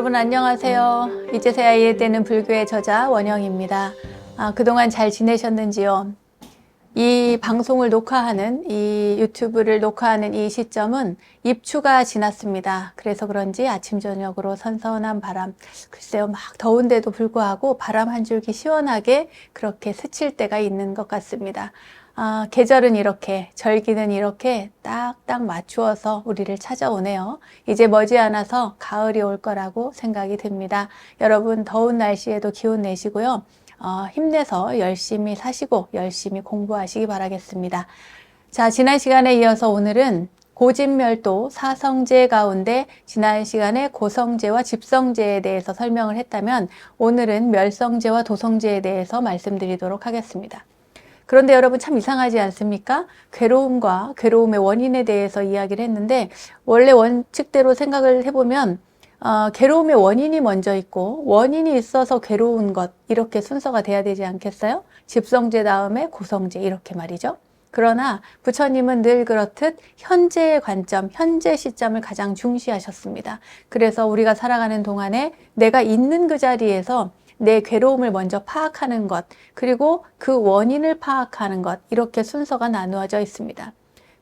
여러분 안녕하세요. 이제서야 이해되는 불교의 저자 원영입니다. 그동안 잘 지내셨는지요? 이 방송을 녹화하는, 이 유튜브를 녹화하는 이 시점은 입추가 지났습니다. 그래서 그런지 아침 저녁으로 선선한 바람, 글쎄요 막 더운데도 불구하고 바람 한 줄기 시원하게 그렇게 스칠 때가 있는 것 같습니다. 계절은 이렇게, 절기는 이렇게 딱딱 맞추어서 우리를 찾아오네요. 이제 머지않아서 가을이 올 거라고 생각이 듭니다. 여러분 더운 날씨에도 기운 내시고요. 힘내서 열심히 사시고 열심히 공부하시기 바라겠습니다. 자, 지난 시간에 이어서 오늘은 고집멸도 사성제 가운데 지난 시간에 고성제와 집성제에 대해서 설명을 했다면 오늘은 멸성제와 도성제에 대해서 말씀드리도록 하겠습니다. 그런데 여러분 참 이상하지 않습니까? 괴로움과 괴로움의 원인에 대해서 이야기를 했는데 원래 원칙대로 생각을 해보면 괴로움의 원인이 먼저 있고 원인이 있어서 괴로운 것 이렇게 순서가 돼야 되지 않겠어요? 집성제 다음에 고성제 이렇게 말이죠. 그러나 부처님은 늘 그렇듯 현재의 관점, 현재 시점을 가장 중시하셨습니다. 그래서 우리가 살아가는 동안에 내가 있는 그 자리에서 내 괴로움을 먼저 파악하는 것, 그리고 그 원인을 파악하는 것, 이렇게 순서가 나누어져 있습니다.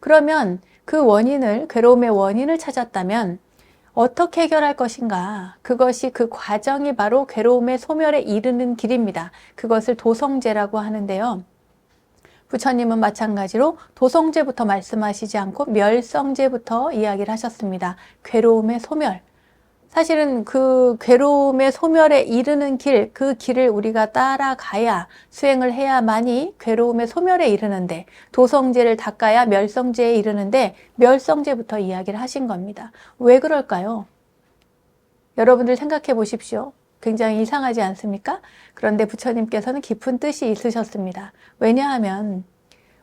그러면 그 원인을, 괴로움의 원인을 찾았다면 어떻게 해결할 것인가? 그것이 그 과정이 바로 괴로움의 소멸에 이르는 길입니다. 그것을 도성제라고 하는데요. 부처님은 마찬가지로 도성제부터 말씀하시지 않고 멸성제부터 이야기를 하셨습니다. 괴로움의 소멸. 사실은 그 괴로움의 소멸에 이르는 길, 그 길을 우리가 따라가야 수행을 해야만이 괴로움의 소멸에 이르는데 도성제를 닦아야 멸성제에 이르는데 멸성제부터 이야기를 하신 겁니다. 왜 그럴까요? 여러분들 생각해 보십시오. 굉장히 이상하지 않습니까? 그런데 부처님께서는 깊은 뜻이 있으셨습니다. 왜냐하면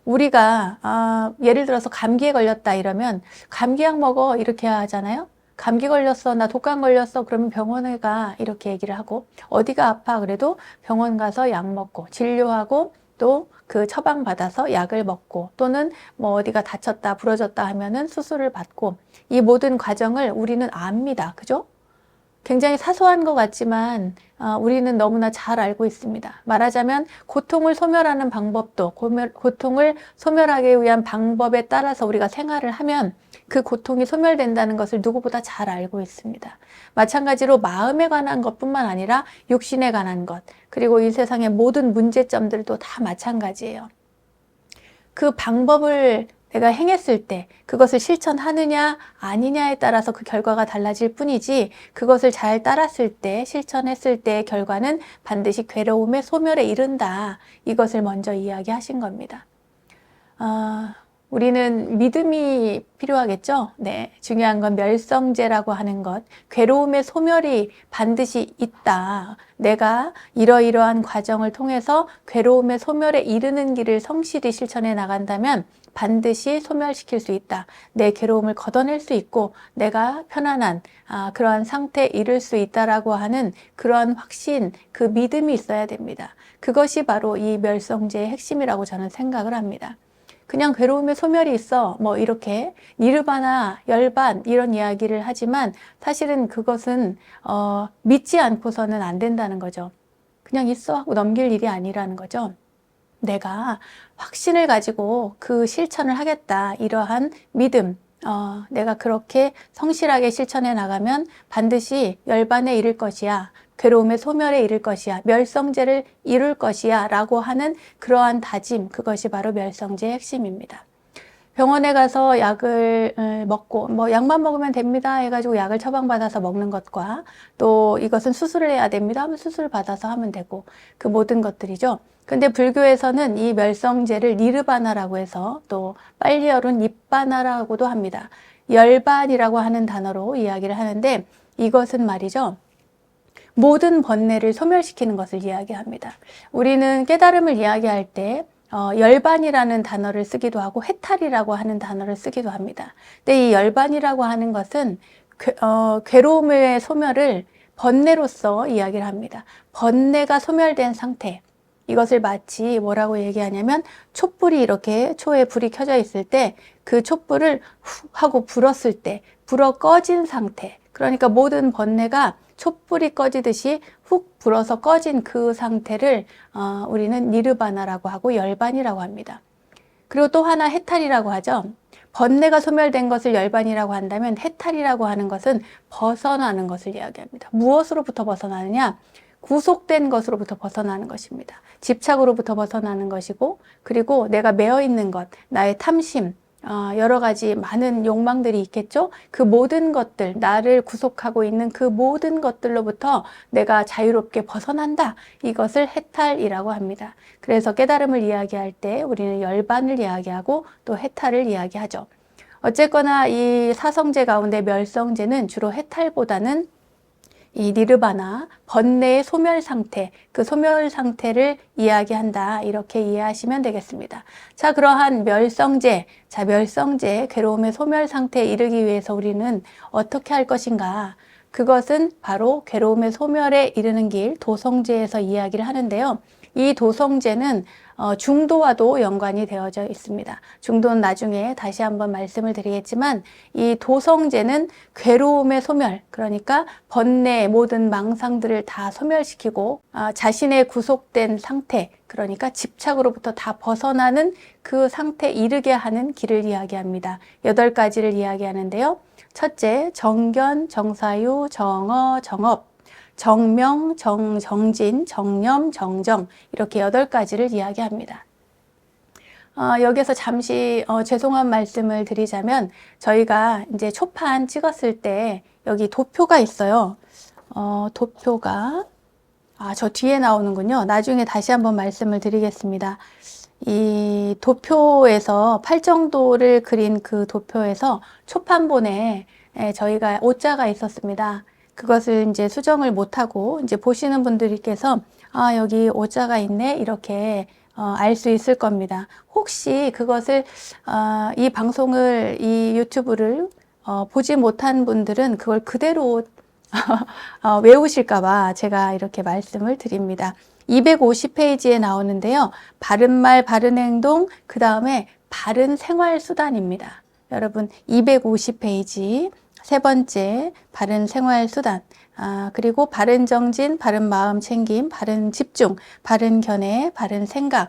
우리가 예를 들어서 감기에 걸렸다 이러면 감기약 먹어 이렇게 하잖아요. 감기 걸렸어, 나 독감 걸렸어, 그러면 병원에 가 이렇게 얘기를 하고 어디가 아파 그래도 병원 가서 약 먹고 진료하고 또 그 처방 받아서 약을 먹고 또는 뭐 어디가 다쳤다 부러졌다 하면은 수술을 받고 이 모든 과정을 우리는 압니다. 그죠? 굉장히 사소한 것 같지만 우리는 너무나 잘 알고 있습니다. 말하자면 고통을 소멸하는 방법도 고통을 소멸하기 위한 방법에 따라서 우리가 생활을 하면 그 고통이 소멸된다는 것을 누구보다 잘 알고 있습니다. 마찬가지로 마음에 관한 것뿐만 아니라 육신에 관한 것, 그리고 이 세상의 모든 문제점들도 다 마찬가지예요. 그 방법을 내가 행했을 때 그것을 실천하느냐 아니냐에 따라서 그 결과가 달라질 뿐이지 그것을 잘 따랐을 때 실천했을 때의 결과는 반드시 괴로움의 소멸에 이른다. 이것을 먼저 이야기하신 겁니다. 우리는 믿음이 필요하겠죠? 네, 중요한 건 멸성제라고 하는 것, 괴로움의 소멸이 반드시 있다. 내가 이러이러한 과정을 통해서 괴로움의 소멸에 이르는 길을 성실히 실천해 나간다면 반드시 소멸시킬 수 있다. 내 괴로움을 걷어낼 수 있고 내가 편안한 그러한 상태에 이를 수 있다라고 하는 그러한 확신, 그 믿음이 있어야 됩니다. 그것이 바로 이 멸성제의 핵심이라고 저는 생각을 합니다. 그냥 괴로움의 소멸이 있어 뭐 이렇게 니르바나 열반 이런 이야기를 하지만 사실은 그것은 믿지 않고서는 안 된다는 거죠. 그냥 있어 하고 넘길 일이 아니라는 거죠. 내가 확신을 가지고 그 실천을 하겠다 이러한 믿음, 내가 그렇게 성실하게 실천해 나가면 반드시 열반에 이를 것이야, 괴로움의 소멸에 이를 것이야, 멸성제를 이룰 것이야 라고 하는 그러한 다짐, 그것이 바로 멸성제의 핵심입니다. 병원에 가서 약을 먹고 뭐 약만 먹으면 됩니다 해가지고 약을 처방받아서 먹는 것과 또 이것은 수술을 해야 됩니다 하면 수술 받아서 하면 되고 그 모든 것들이죠. 근데 불교에서는 이 멸성제를 니르바나라고 해서 또 빨리어른 닙바나라고도 합니다. 열반이라고 하는 단어로 이야기를 하는데 이것은 말이죠. 모든 번뇌를 소멸시키는 것을 이야기합니다. 우리는 깨달음을 이야기할 때 열반이라는 단어를 쓰기도 하고 해탈이라고 하는 단어를 쓰기도 합니다. 근데 이 열반이라고 하는 것은 괴로움의 소멸을 번뇌로서 이야기를 합니다. 번뇌가 소멸된 상태. 이것을 마치 뭐라고 얘기하냐면 촛불이 이렇게 초에 불이 켜져 있을 때 그 촛불을 후 하고 불었을 때 불어 꺼진 상태. 그러니까 모든 번뇌가 촛불이 꺼지듯이 훅 불어서 꺼진 그 상태를 우리는 니르바나라고 하고 열반이라고 합니다. 그리고 또 하나 해탈이라고 하죠. 번뇌가 소멸된 것을 열반이라고 한다면 해탈이라고 하는 것은 벗어나는 것을 이야기합니다. 무엇으로부터 벗어나느냐? 구속된 것으로부터 벗어나는 것입니다. 집착으로부터 벗어나는 것이고, 그리고 내가 매여 있는 것, 나의 탐심, 여러 가지 많은 욕망들이 있겠죠? 그 모든 것들, 나를 구속하고 있는 그 모든 것들로부터 내가 자유롭게 벗어난다. 이것을 해탈이라고 합니다. 그래서 깨달음을 이야기할 때 우리는 열반을 이야기하고 또 해탈을 이야기하죠. 어쨌거나 이 사성제 가운데 멸성제는 주로 해탈보다는 이 니르바나, 번뇌의 소멸 상태, 그 소멸 상태를 이야기한다. 이렇게 이해하시면 되겠습니다. 자, 그러한 멸성제, 멸성제, 괴로움의 소멸 상태에 이르기 위해서 우리는 어떻게 할 것인가? 그것은 바로 괴로움의 소멸에 이르는 길, 도성제에서 이야기를 하는데요. 이 도성제는 중도와도 연관이 되어져 있습니다. 중도는 나중에 다시 한번 말씀을 드리겠지만 이 도성제는 괴로움의 소멸, 그러니까 번뇌 모든 망상들을 다 소멸시키고 자신의 구속된 상태, 그러니까 집착으로부터 다 벗어나는 그 상태에 이르게 하는 길을 이야기합니다. 8가지를 이야기하는데요. 첫째, 정견, 정사유, 정어, 정업, 정명, 정진, 정념, 정정 이렇게 8가지를 이야기합니다. 여기서 잠시 죄송한 말씀을 드리자면 저희가 이제 초판 찍었을 때 여기 도표가 있어요. 도표가 저 뒤에 나오는군요. 나중에 다시 한번 말씀을 드리겠습니다. 이 도표에서 팔정도를 그린 그 도표에서 초판본에 저희가 오자가 있었습니다. 그것을 이제 수정을 못하고 이제 보시는 분들께서 여기 오자가 있네 이렇게 알 수 있을 겁니다. 혹시 그것을 이 방송을 이 유튜브를 보지 못한 분들은 그걸 그대로 외우실까봐 제가 이렇게 말씀을 드립니다. 250페이지에 나오는데요. 바른말, 바른행동, 그 다음에 바른 생활수단입니다. 여러분 250페이지 세 번째 바른 생활수단, 그리고 바른 정진, 바른 마음 챙김, 바른 집중, 바른 견해, 바른 생각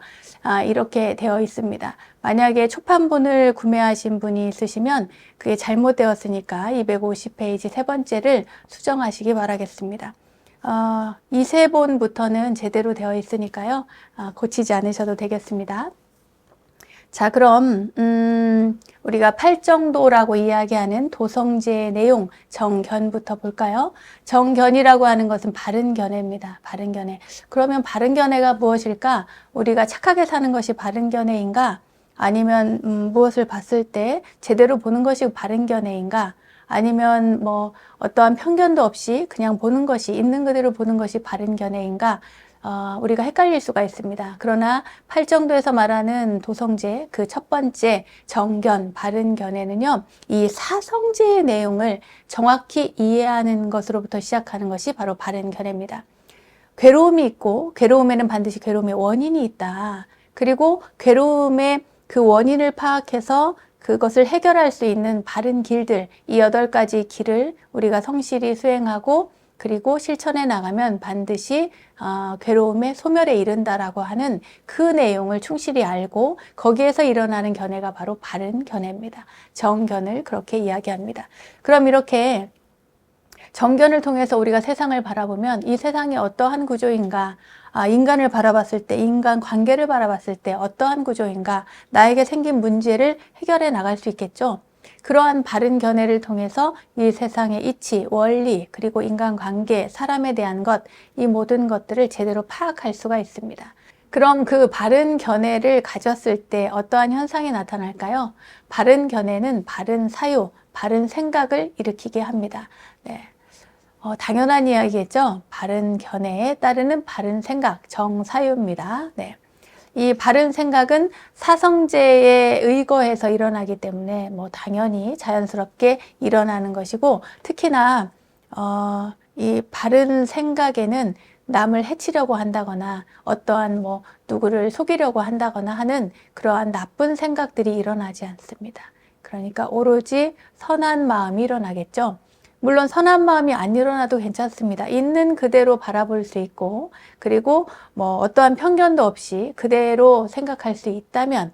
이렇게 되어 있습니다. 만약에 초판본을 구매하신 분이 있으시면 그게 잘못되었으니까 250페이지 세 번째를 수정하시기 바라겠습니다. 이 세 본부터는 제대로 되어 있으니까요. 고치지 않으셔도 되겠습니다. 자, 그럼 우리가 팔정도라고 이야기하는 도성제의 내용, 정견부터 볼까요? 정견이라고 하는 것은 바른 견해입니다. 바른 견해. 그러면 바른 견해가 무엇일까? 우리가 착하게 사는 것이 바른 견해인가? 아니면 무엇을 봤을 때 제대로 보는 것이 바른 견해인가? 아니면 뭐 어떠한 편견도 없이 그냥 보는 것이, 있는 그대로 보는 것이 바른 견해인가? 우리가 헷갈릴 수가 있습니다. 그러나 팔정도에서 말하는 도성제, 그 첫 번째 정견, 바른 견해는요, 이 사성제의 내용을 정확히 이해하는 것으로부터 시작하는 것이 바로 바른 견해입니다. 괴로움이 있고, 괴로움에는 반드시 괴로움의 원인이 있다. 그리고 괴로움의 그 원인을 파악해서 그것을 해결할 수 있는 바른 길들, 이 8가지 길을 우리가 성실히 수행하고 그리고 실천해 나가면 반드시 괴로움의 소멸에 이른다라고 하는 그 내용을 충실히 알고 거기에서 일어나는 견해가 바로 바른 견해입니다. 정견을 그렇게 이야기합니다. 그럼 이렇게 정견을 통해서 우리가 세상을 바라보면 이 세상이 어떠한 구조인가, 인간을 바라봤을 때, 인간 관계를 바라봤을 때 어떠한 구조인가, 나에게 생긴 문제를 해결해 나갈 수 있겠죠. 그러한 바른 견해를 통해서 이 세상의 이치, 원리, 그리고 인간관계, 사람에 대한 것, 이 모든 것들을 제대로 파악할 수가 있습니다. 그럼 그 바른 견해를 가졌을 때 어떠한 현상이 나타날까요? 바른 견해는 바른 사유, 바른 생각을 일으키게 합니다. 네. 당연한 이야기겠죠? 바른 견해에 따르는 바른 생각, 정사유입니다. 네. 이 바른 생각은 사성제에 의거해서 일어나기 때문에 뭐 당연히 자연스럽게 일어나는 것이고, 특히나 이 바른 생각에는 남을 해치려고 한다거나 어떠한 뭐 누구를 속이려고 한다거나 하는 그러한 나쁜 생각들이 일어나지 않습니다. 그러니까 오로지 선한 마음이 일어나겠죠. 물론 선한 마음이 안 일어나도 괜찮습니다. 있는 그대로 바라볼 수 있고, 그리고 뭐 어떠한 편견도 없이 그대로 생각할 수 있다면,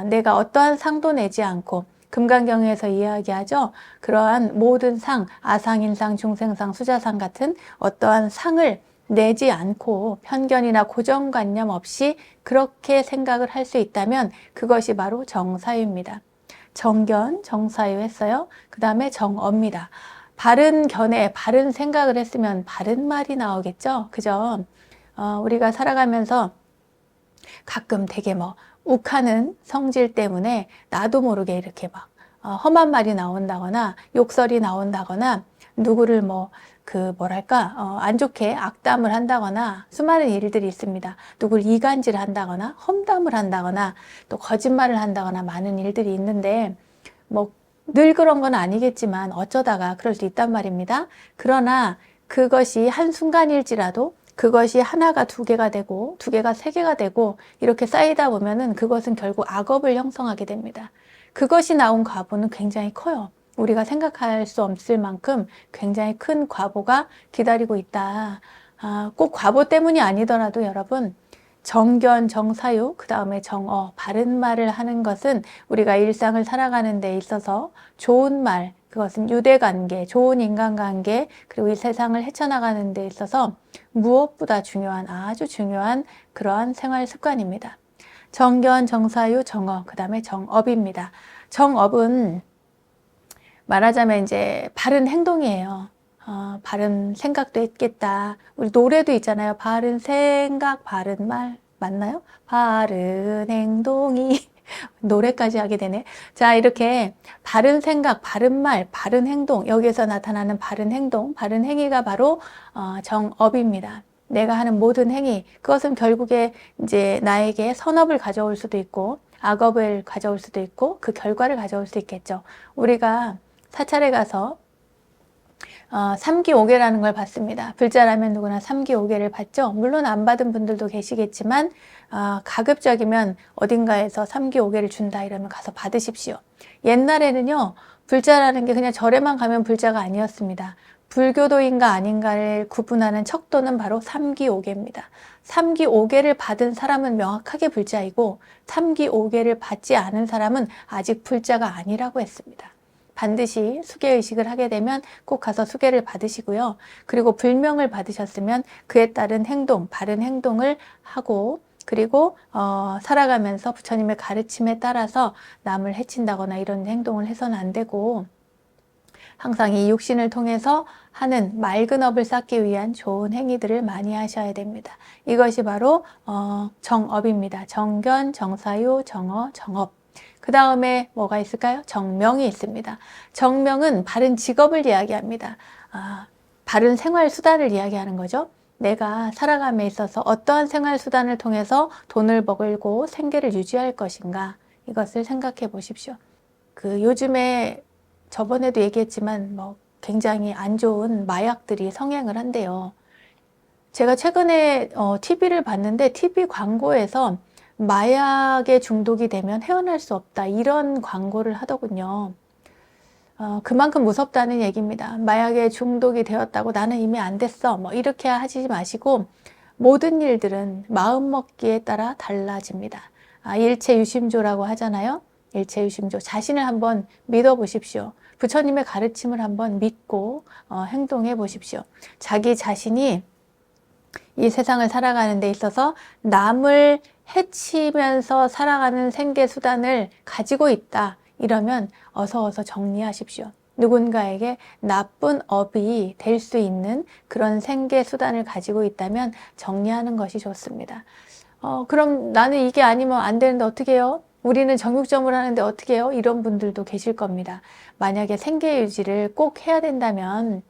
내가 어떠한 상도 내지 않고, 금강경에서 이야기하죠. 그러한 모든 상, 아상, 인상, 중생상, 수자상 같은 어떠한 상을 내지 않고 편견이나 고정관념 없이 그렇게 생각을 할 수 있다면 그것이 바로 정사유입니다. 정견, 정사유 했어요. 그 다음에 정어입니다. 바른 견해, 바른 생각을 했으면 바른 말이 나오겠죠. 그죠? 우리가 살아가면서 가끔 되게 뭐 욱하는 성질 때문에 나도 모르게 이렇게 막 험한 말이 나온다거나 욕설이 나온다거나 누구를 뭐랄까 안 좋게 악담을 한다거나 수많은 일들이 있습니다. 누구를 이간질 한다거나 험담을 한다거나 또 거짓말을 한다거나 많은 일들이 있는데 뭐 늘 그런 건 아니겠지만 어쩌다가 그럴 수 있단 말입니다. 그러나 그것이 한순간일지라도 그것이 하나가 두 개가 되고 두 개가 세 개가 되고 이렇게 쌓이다 보면은 그것은 결국 악업을 형성하게 됩니다. 그것이 나온 과보는 굉장히 커요. 우리가 생각할 수 없을 만큼 굉장히 큰 과보가 기다리고 있다. 꼭 과보 때문이 아니더라도 여러분 정견, 정사유, 그 다음에 정어, 바른 말을 하는 것은 우리가 일상을 살아가는 데 있어서 좋은 말, 그것은 유대관계, 좋은 인간관계, 그리고 이 세상을 헤쳐나가는 데 있어서 무엇보다 중요한, 아주 중요한 그러한 생활 습관입니다. 정견, 정사유, 정어, 그 다음에 정업입니다. 정업은 말하자면 이제 바른 행동이에요. 바른 생각도 했겠다. 우리 노래도 있잖아요. 바른 생각, 바른 말. 맞나요? 바른 행동이. 노래까지 하게 되네. 자, 이렇게 바른 생각, 바른 말, 바른 행동. 여기에서 나타나는 바른 행동, 바른 행위가 바로 정업입니다. 내가 하는 모든 행위. 그것은 결국에 이제 나에게 선업을 가져올 수도 있고, 악업을 가져올 수도 있고, 그 결과를 가져올 수 있겠죠. 우리가 사찰에 가서 삼기오개라는 걸 받습니다. 불자라면 누구나 삼기오개를 받죠. 물론 안 받은 분들도 계시겠지만 가급적이면 어딘가에서 삼기오개를 준다 이러면 가서 받으십시오. 옛날에는요. 불자라는 게 그냥 절에만 가면 불자가 아니었습니다. 불교도인가 아닌가를 구분하는 척도는 바로 삼기오개입니다. 삼기오개를 받은 사람은 명확하게 불자이고 삼기오개를 받지 않은 사람은 아직 불자가 아니라고 했습니다. 반드시 수계의식을 하게 되면 꼭 가서 수계를 받으시고요. 그리고 불명을 받으셨으면 그에 따른 행동, 바른 행동을 하고 그리고 살아가면서 부처님의 가르침에 따라서 남을 해친다거나 이런 행동을 해서는 안 되고 항상 이 육신을 통해서 하는 맑은 업을 쌓기 위한 좋은 행위들을 많이 하셔야 됩니다. 이것이 바로 정업입니다. 정견, 정사유, 정어, 정업. 그 다음에 뭐가 있을까요? 정명이 있습니다. 정명은 바른 직업을 이야기합니다. 바른 생활 수단을 이야기하는 거죠. 내가 살아감에 있어서 어떠한 생활 수단을 통해서 돈을 벌고 생계를 유지할 것인가 이것을 생각해 보십시오. 요즘에 저번에도 얘기했지만 굉장히 안 좋은 마약들이 성행을 한대요. 제가 최근에 TV를 봤는데 TV 광고에서 마약에 중독이 되면 헤어날 수 없다 이런 광고를 하더군요. 그만큼 무섭다는 얘기입니다. 마약에 중독이 되었다고 나는 이미 안 됐어 이렇게 하지 마시고 모든 일들은 마음먹기에 따라 달라집니다. 일체유심조라고 하잖아요. 일체유심조. 자신을 한번 믿어보십시오. 부처님의 가르침을 한번 믿고 행동해 보십시오. 자기 자신이 이 세상을 살아가는 데 있어서 남을 해치면서 살아가는 생계 수단을 가지고 있다. 이러면 어서 정리하십시오. 누군가에게 나쁜 업이 될 수 있는 그런 생계 수단을 가지고 있다면 정리하는 것이 좋습니다. 그럼 나는 이게 아니면 안 되는데 어떻게 해요? 우리는 정육점을 하는데 어떻게 해요? 이런 분들도 계실 겁니다. 만약에 생계 유지를 꼭 해야 된다면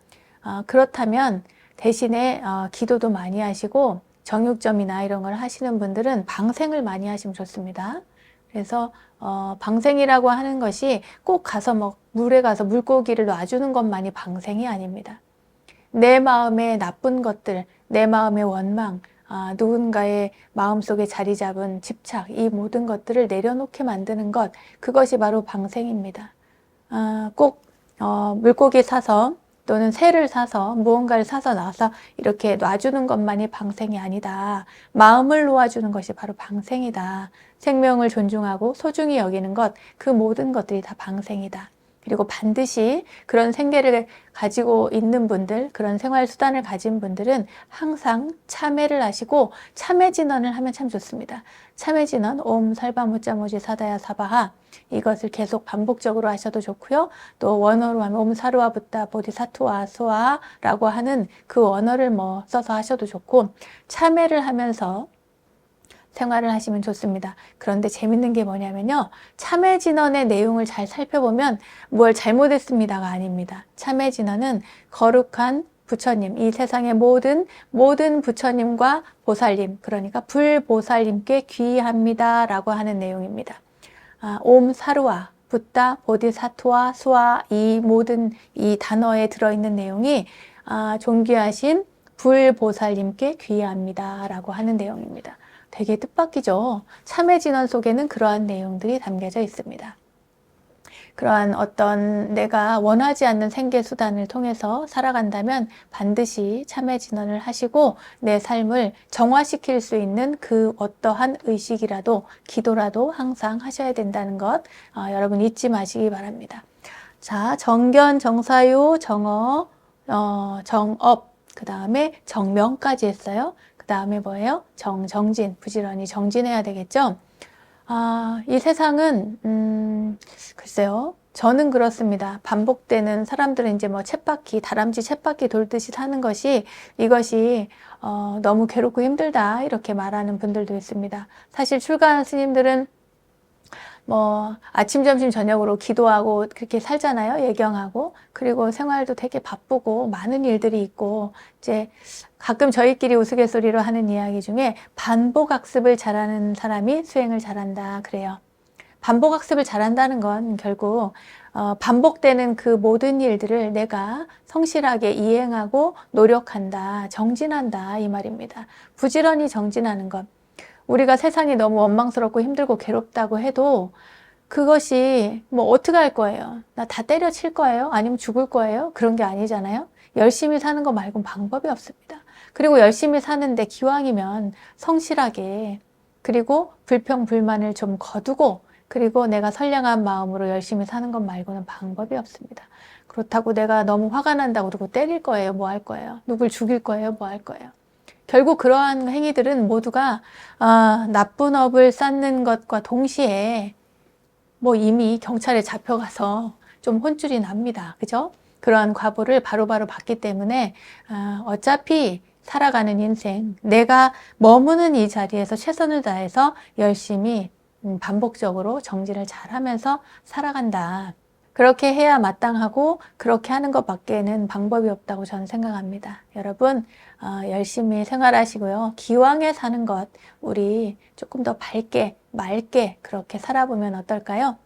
그렇다면 대신에 기도도 많이 하시고 정육점이나 이런 걸 하시는 분들은 방생을 많이 하시면 좋습니다. 그래서 방생이라고 하는 것이 꼭 가서 물에 가서 물고기를 놔주는 것만이 방생이 아닙니다. 내 마음의 나쁜 것들, 내 마음의 원망, 누군가의 마음속에 자리 잡은 집착, 이 모든 것들을 내려놓게 만드는 것, 그것이 바로 방생입니다. 꼭 물고기 사서 또는 새를 사서 무언가를 사서 나와서 이렇게 놔주는 것만이 방생이 아니다. 마음을 놓아주는 것이 바로 방생이다. 생명을 존중하고 소중히 여기는 것, 그 모든 것들이 다 방생이다. 그리고 반드시 그런 생계를 가지고 있는 분들, 그런 생활 수단을 가진 분들은 항상 참회를 하시고 참회 진언을 하면 참 좋습니다. 참회 진언, 옴 살바무자모지 사다야 사바하, 이것을 계속 반복적으로 하셔도 좋고요. 또 원어로 하면 옴 사르와 붓다 보디사투와 소아라고 하는 그 원어를 써서 하셔도 좋고, 참회를 하면서 생활을 하시면 좋습니다. 그런데 재밌는 게 뭐냐면요. 참회 진언의 내용을 잘 살펴보면 뭘 잘못했습니다가 아닙니다. 참회 진언은 거룩한 부처님, 이 세상의 모든 부처님과 보살님, 그러니까 불보살님께 귀의합니다 라고 하는 내용입니다. 옴 사루와 붓다 보디사투와 수아, 이 모든 이 단어에 들어있는 내용이 존귀하신 불보살님께 귀의합니다 라고 하는 내용입니다. 되게 뜻밖이죠. 참회 진언 속에는 그러한 내용들이 담겨져 있습니다. 그러한 어떤 내가 원하지 않는 생계 수단을 통해서 살아간다면 반드시 참회 진언을 하시고 내 삶을 정화시킬 수 있는 그 어떠한 의식이라도 기도라도 항상 하셔야 된다는 것 여러분 잊지 마시기 바랍니다. 자, 정견, 정사유, 정어, 정업, 그 다음에 정명까지 했어요. 그 다음에 뭐예요? 정진, 부지런히 정진해야 되겠죠? 이 세상은, 글쎄요. 저는 그렇습니다. 반복되는 사람들은 이제 쳇바퀴, 다람쥐 쳇바퀴 돌듯이 사는 이것이, 너무 괴롭고 힘들다. 이렇게 말하는 분들도 있습니다. 사실 출가한 스님들은 아침, 점심, 저녁으로 기도하고 그렇게 살잖아요. 예경하고. 그리고 생활도 되게 바쁘고 많은 일들이 있고, 이제 가끔 저희끼리 우스갯소리로 하는 이야기 중에 반복학습을 잘하는 사람이 수행을 잘한다. 그래요. 반복학습을 잘한다는 건 결국, 반복되는 그 모든 일들을 내가 성실하게 이행하고 노력한다. 정진한다. 이 말입니다. 부지런히 정진하는 것. 우리가 세상이 너무 원망스럽고 힘들고 괴롭다고 해도 그것이 어떻게 할 거예요? 나 다 때려칠 거예요? 아니면 죽을 거예요? 그런 게 아니잖아요. 열심히 사는 거 말고는 방법이 없습니다. 그리고 열심히 사는데 기왕이면 성실하게, 그리고 불평, 불만을 좀 거두고, 그리고 내가 선량한 마음으로 열심히 사는 것 말고는 방법이 없습니다. 그렇다고 내가 너무 화가 난다고 누구 때릴 거예요? 뭐 할 거예요? 누굴 죽일 거예요? 뭐 할 거예요? 결국 그러한 행위들은 모두가 나쁜 업을 쌓는 것과 동시에 이미 경찰에 잡혀가서 좀 혼쭐이 납니다. 그죠? 그러한 과보를 바로바로 받기 때문에 어차피 살아가는 인생, 내가 머무는 이 자리에서 최선을 다해서 열심히 반복적으로 정진을 잘하면서 살아간다. 그렇게 해야 마땅하고 그렇게 하는 것밖에는 방법이 없다고 저는 생각합니다. 여러분 열심히 생활하시고요. 기왕에 사는 것 우리 조금 더 밝게 맑게 그렇게 살아보면 어떨까요?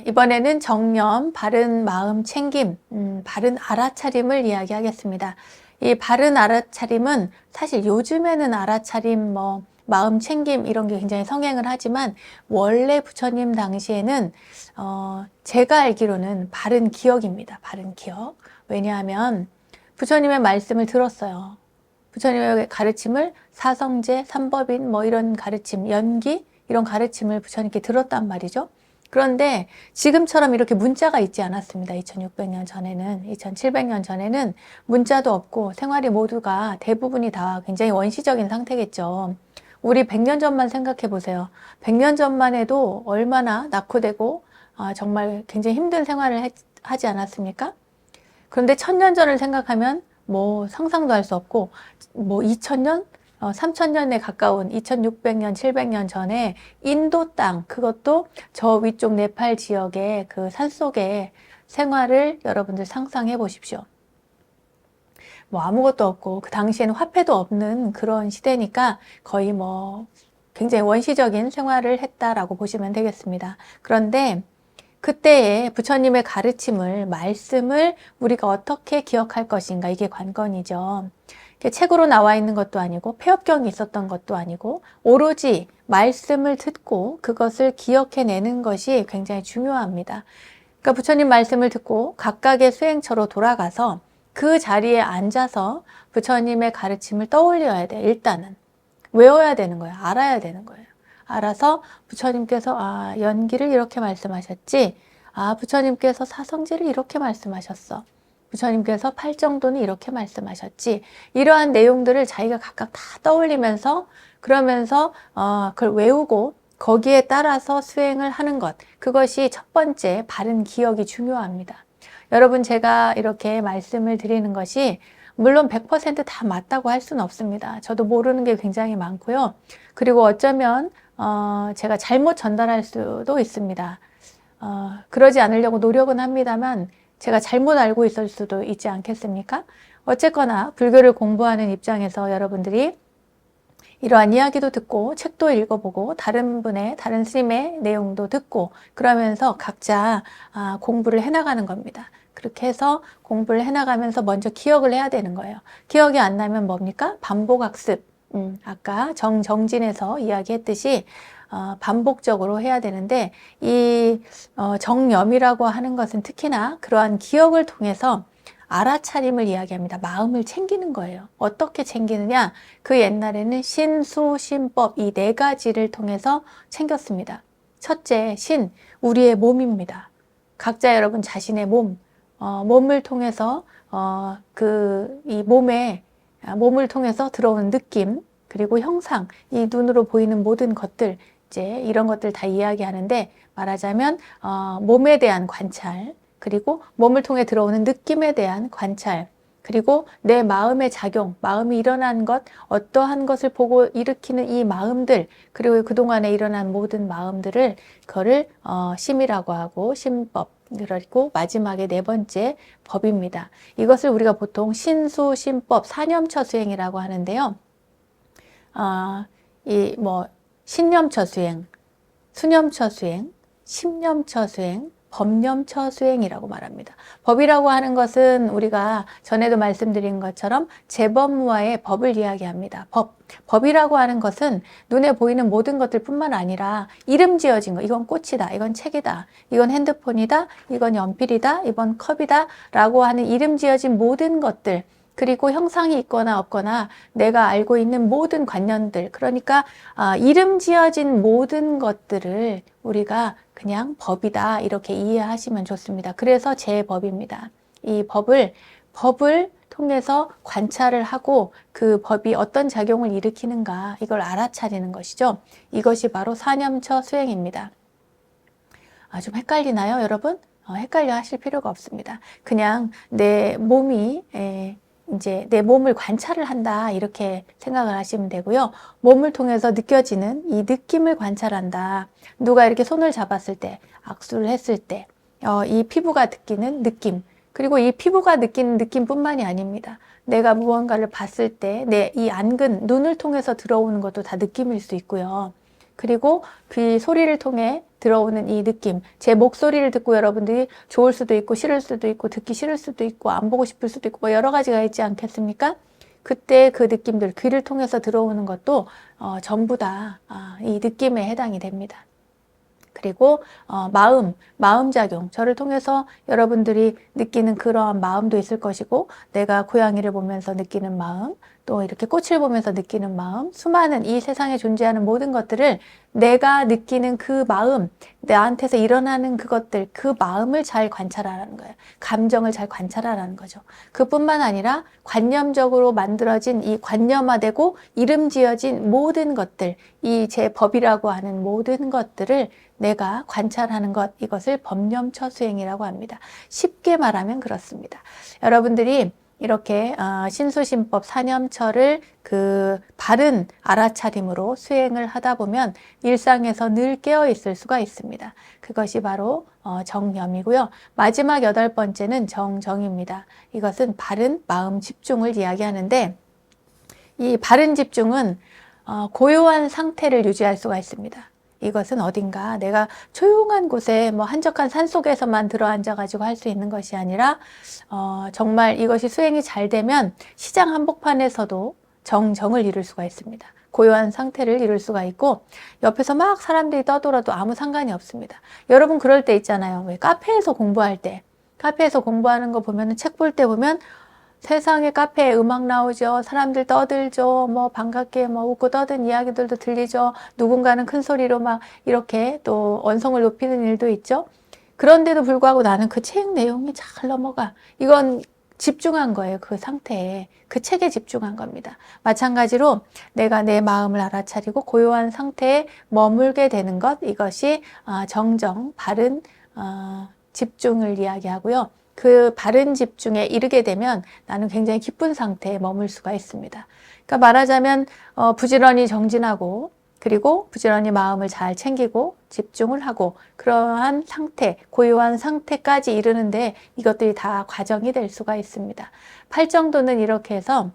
이번에는 정념, 바른 마음 챙김, 바른 알아차림을 이야기하겠습니다. 이 바른 알아차림은 사실 요즘에는 알아차림 마음 챙김 이런 게 굉장히 성행을 하지만 원래 부처님 당시에는 제가 알기로는 바른 기억입니다. 바른 기억. 왜냐하면 부처님의 말씀을 들었어요. 부처님의 가르침을 사성제, 삼법인 이런 가르침, 연기 이런 가르침을 부처님께 들었단 말이죠. 그런데 지금처럼 이렇게 문자가 있지 않았습니다. 2600년 전에는, 2700년 전에는 문자도 없고 생활이 모두가 대부분이 다 굉장히 원시적인 상태겠죠. 우리 100년 전만 생각해 보세요. 100년 전만 해도 얼마나 낙후되고 정말 굉장히 힘든 생활을 하지 않았습니까? 그런데 1000년 전을 생각하면 상상도 할 수 없고 2000년? 3000년에 가까운 2600년, 700년 전에 인도 땅, 그것도 저 위쪽 네팔 지역의 그 산속의 생활을 여러분들 상상해 보십시오. 아무것도 없고 그 당시에는 화폐도 없는 그런 시대니까 거의 굉장히 원시적인 생활을 했다라고 보시면 되겠습니다. 그런데 그때의 부처님의 가르침을, 말씀을 우리가 어떻게 기억할 것인가, 이게 관건이죠. 책으로 나와 있는 것도 아니고 폐업경이 있었던 것도 아니고 오로지 말씀을 듣고 그것을 기억해내는 것이 굉장히 중요합니다. 그러니까 부처님 말씀을 듣고 각각의 수행처로 돌아가서 그 자리에 앉아서 부처님의 가르침을 떠올려야 돼. 일단은 외워야 되는 거예요. 알아야 되는 거예요. 알아서 부처님께서 연기를 이렇게 말씀하셨지. 부처님께서 사성제를 이렇게 말씀하셨어. 부처님께서 팔정도는 이렇게 말씀하셨지. 이러한 내용들을 자기가 각각 다 떠올리면서 그러면서 그걸 외우고 거기에 따라서 수행을 하는 것. 그것이 첫 번째 바른 기억이 중요합니다. 여러분, 제가 이렇게 말씀을 드리는 것이 물론 100%다 맞다고 할 수는 없습니다. 저도 모르는 게 굉장히 많고요. 그리고 어쩌면 제가 잘못 전달할 수도 있습니다. 그러지 않으려고 노력은 합니다만 제가 잘못 알고 있을 수도 있지 않겠습니까? 어쨌거나 불교를 공부하는 입장에서 여러분들이 이러한 이야기도 듣고 책도 읽어보고 다른 스님의 내용도 듣고 그러면서 각자 공부를 해나가는 겁니다. 그렇게 해서 공부를 해나가면서 먼저 기억을 해야 되는 거예요. 기억이 안 나면 뭡니까? 반복학습. 아까 정진에서 이야기했듯이 반복적으로 해야 되는데 이 정념이라고 하는 것은 특히나 그러한 기억을 통해서 알아차림을 이야기합니다. 마음을 챙기는 거예요. 어떻게 챙기느냐? 그 옛날에는 신수신법 이 네 가지를 통해서 챙겼습니다. 첫째, 신, 우리의 몸입니다. 각자 여러분 자신의 몸을 통해서 몸을 통해서 들어오는 느낌, 그리고 형상, 이 눈으로 보이는 모든 것들, 이제 이런 것들 다 이야기하는데 말하자면 몸에 대한 관찰, 그리고 몸을 통해 들어오는 느낌에 대한 관찰, 그리고 내 마음의 작용, 마음이 일어난 것, 어떠한 것을 보고 일으키는 이 마음들, 그리고 그동안에 일어난 모든 마음들을 그거를 심이라고 하고 심법, 그리고 마지막에 네 번째 법입니다. 이것을 우리가 보통 신수심법 사념처 수행이라고 하는데요. 신념처 수행, 수념처 수행, 심념처 수행, 법념처 수행이라고 말합니다. 법이라고 하는 것은 우리가 전에도 말씀드린 것처럼 제법무와의 법을 이야기합니다. 법이라고 하는 것은 눈에 보이는 모든 것들 뿐만 아니라 이름 지어진 거, 이건 꽃이다, 이건 책이다, 이건 핸드폰이다, 이건 연필이다, 이건 컵이다 라고 하는 이름 지어진 모든 것들, 그리고 형상이 있거나 없거나 내가 알고 있는 모든 관념들, 그러니까 이름 지어진 모든 것들을 우리가 그냥 법이다 이렇게 이해하시면 좋습니다. 그래서 제법입니다. 이 법을 통해서 관찰을 하고 그 법이 어떤 작용을 일으키는가 이걸 알아차리는 것이죠. 이것이 바로 사념처 수행입니다. 좀 헷갈리나요, 여러분? 헷갈려 하실 필요가 없습니다. 그냥 내 몸이 이제 내 몸을 관찰을 한다 이렇게 생각을 하시면 되고요. 몸을 통해서 느껴지는 이 느낌을 관찰한다. 누가 이렇게 손을 잡았을 때, 악수를 했을 때, 이 피부가 느끼는 느낌, 그리고 이 피부가 느끼는 느낌뿐만이 아닙니다. 내가 무언가를 봤을 때 내 이 안근, 눈을 통해서 들어오는 것도 다 느낌일 수 있고요. 그리고 귀 소리를 통해 들어오는 이 느낌, 제 목소리를 듣고 여러분들이 좋을 수도 있고 싫을 수도 있고 듣기 싫을 수도 있고 안 보고 싶을 수도 있고 뭐 여러 가지가 있지 않겠습니까? 그때 그 느낌들, 귀를 통해서 들어오는 것도 전부 다 이 느낌에 해당이 됩니다. 그리고 마음작용, 저를 통해서 여러분들이 느끼는 그러한 마음도 있을 것이고 내가 고양이를 보면서 느끼는 마음, 또 이렇게 꽃을 보면서 느끼는 마음, 수많은 이 세상에 존재하는 모든 것들을 내가 느끼는 그 마음, 나한테서 일어나는 그것들, 그 마음을 잘 관찰하라는 거예요. 감정을 잘 관찰하라는 거죠. 그뿐만 아니라 관념적으로 만들어진 이 관념화되고 이름 지어진 모든 것들, 이 제 법이라고 하는 모든 것들을 내가 관찰하는 것, 이것을 법념처 수행이라고 합니다. 쉽게 말하면 그렇습니다. 여러분들이 이렇게 신수심법 사념처를 그 바른 알아차림으로 수행을 하다 보면 일상에서 늘 깨어 있을 수가 있습니다. 그것이 바로 정념이고요. 마지막 8번째는 정정입니다. 이것은 바른 마음 집중을 이야기하는데 이 바른 집중은 고요한 상태를 유지할 수가 있습니다. 이것은 어딘가 내가 조용한 곳에 한적한 산속에서만 들어앉아가지고 할 수 있는 것이 아니라 정말 이것이 수행이 잘 되면 시장 한복판에서도 정을 이룰 수가 있습니다. 고요한 상태를 이룰 수가 있고 옆에서 막 사람들이 떠돌아도 아무 상관이 없습니다. 여러분 그럴 때 있잖아요. 왜 카페에서 공부할 때, 카페에서 공부하는 거 보면은 책 볼 때 보면 세상에 카페에 음악 나오죠. 사람들 떠들죠. 뭐 반갑게 뭐 웃고 떠든 이야기들도 들리죠. 누군가는 큰 소리로 막 이렇게 또 언성을 높이는 일도 있죠. 그런데도 불구하고 나는 그 책 내용이 잘 넘어가. 이건 집중한 거예요. 그 상태에. 그 책에 집중한 겁니다. 마찬가지로 내가 내 마음을 알아차리고 고요한 상태에 머물게 되는 것, 이것이 정정, 바른 집중을 이야기하고요. 그 바른 집중에 이르게 되면 나는 굉장히 기쁜 상태에 머물 수가 있습니다. 그러니까 말하자면 부지런히 정진하고 그리고 부지런히 마음을 잘 챙기고 집중을 하고 그러한 상태, 고요한 상태까지 이르는데 이것들이 다 과정이 될 수가 있습니다. 팔정도는 이렇게 해서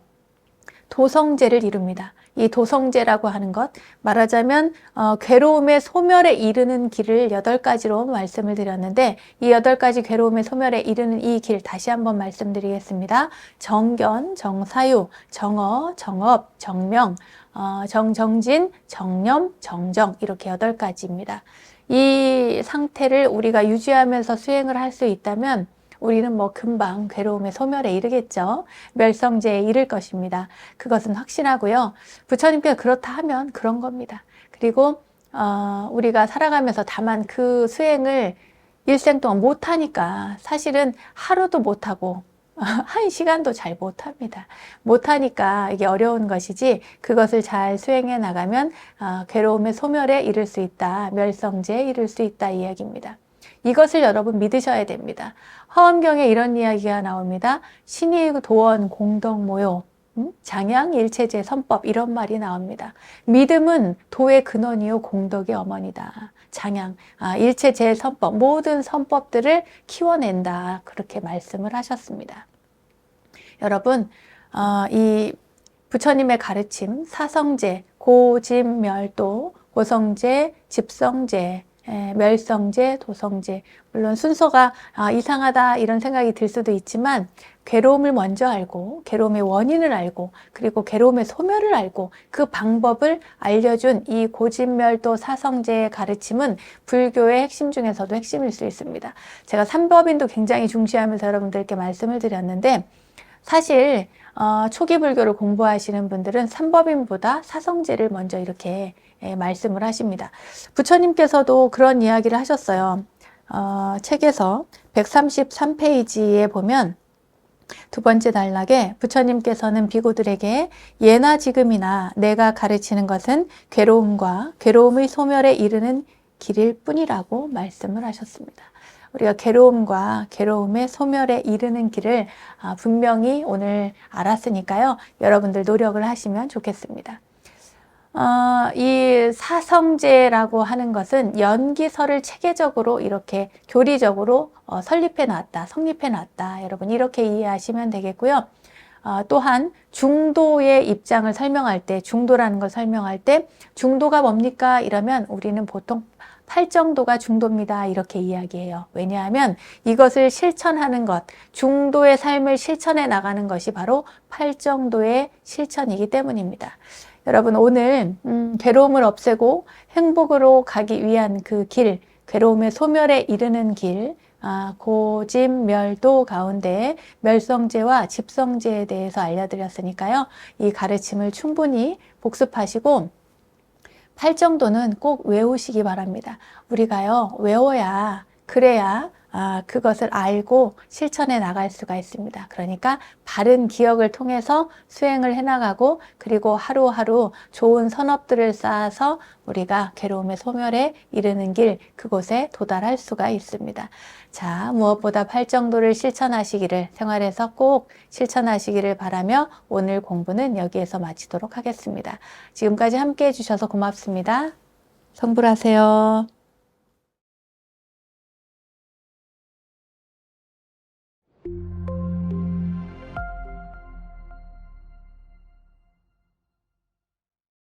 도성제를 이룹니다. 이 도성제라고 하는 것, 말하자면 괴로움의 소멸에 이르는 길을 8가지로 말씀을 드렸는데 이 8가지 괴로움의 소멸에 이르는 이 길 다시 한번 말씀드리겠습니다. 정견, 정사유, 정어, 정업, 정명, 정정진, 정념, 정정 이렇게 8가지입니다. 이 상태를 우리가 유지하면서 수행을 할 수 있다면 우리는 뭐 금방 괴로움의 소멸에 이르겠죠. 멸성제에 이를 것입니다. 그것은 확신하고요. 부처님께서 그렇다 하면 그런 겁니다. 그리고 우리가 살아가면서 다만 그 수행을 일생 동안 못하니까 사실은 하루도 못하고 1시간도 잘 못합니다. 못하니까 이게 어려운 것이지 그것을 잘 수행해 나가면 괴로움의 소멸에 이를 수 있다. 멸성제에 이를 수 있다 이 이야기입니다. 이것을 여러분 믿으셔야 됩니다. 화엄경에 이런 이야기가 나옵니다. 신의 도원 공덕모요, 장양 일체제 선법 이런 말이 나옵니다. 믿음은 도의 근원이요 공덕의 어머니다. 장양, 일체제 선법, 모든 선법들을 키워낸다. 그렇게 말씀을 하셨습니다. 여러분, 이 부처님의 가르침, 사성제, 고집멸도, 고성제, 집성제, 멸성제, 도성제, 물론 순서가 이상하다 이런 생각이 들 수도 있지만 괴로움을 먼저 알고 괴로움의 원인을 알고 그리고 괴로움의 소멸을 알고 그 방법을 알려준 이 고집멸도 사성제의 가르침은 불교의 핵심 중에서도 핵심일 수 있습니다. 제가 삼법인도 굉장히 중시하면서 여러분들께 말씀을 드렸는데 사실 초기 불교를 공부하시는 분들은 삼법인보다 사성제를 먼저 이렇게 말씀을 하십니다. 부처님께서도 그런 이야기를 하셨어요. 책에서 133페이지에 보면 두 번째 단락에 부처님께서는 비구들에게 예나 지금이나 내가 가르치는 것은 괴로움과 괴로움의 소멸에 이르는 길일 뿐이라고 말씀을 하셨습니다. 우리가 괴로움과 괴로움의 소멸에 이르는 길을 분명히 오늘 알았으니까요. 여러분들 노력을 하시면 좋겠습니다. 이 사성제라고 하는 것은 연기설을 체계적으로 이렇게 교리적으로 설립해 놨다, 성립해 놨다. 여러분 이렇게 이해하시면 되겠고요. 또한 중도의 입장을 설명할 때, 중도라는 걸 설명할 때 중도가 뭡니까? 이러면 우리는 보통 팔정도가 중도입니다. 이렇게 이야기해요. 왜냐하면 이것을 실천하는 것, 중도의 삶을 실천해 나가는 것이 바로 팔정도의 실천이기 때문입니다. 여러분 오늘 괴로움을 없애고 행복으로 가기 위한 그 길, 괴로움의 소멸에 이르는 길, 고집멸도 가운데 멸성제와 집성제에 대해서 알려드렸으니까요. 이 가르침을 충분히 복습하시고 팔정도는 꼭 외우시기 바랍니다. 우리가요, 외워야, 그래야 그것을 알고 실천해 나갈 수가 있습니다. 그러니까 바른 기억을 통해서 수행을 해나가고 그리고 하루하루 좋은 선업들을 쌓아서 우리가 괴로움의 소멸에 이르는 길 그곳에 도달할 수가 있습니다. 자, 무엇보다 팔정도를 실천하시기를 생활에서 꼭 실천하시기를 바라며 오늘 공부는 여기에서 마치도록 하겠습니다. 지금까지 함께 해주셔서 고맙습니다. 성불하세요.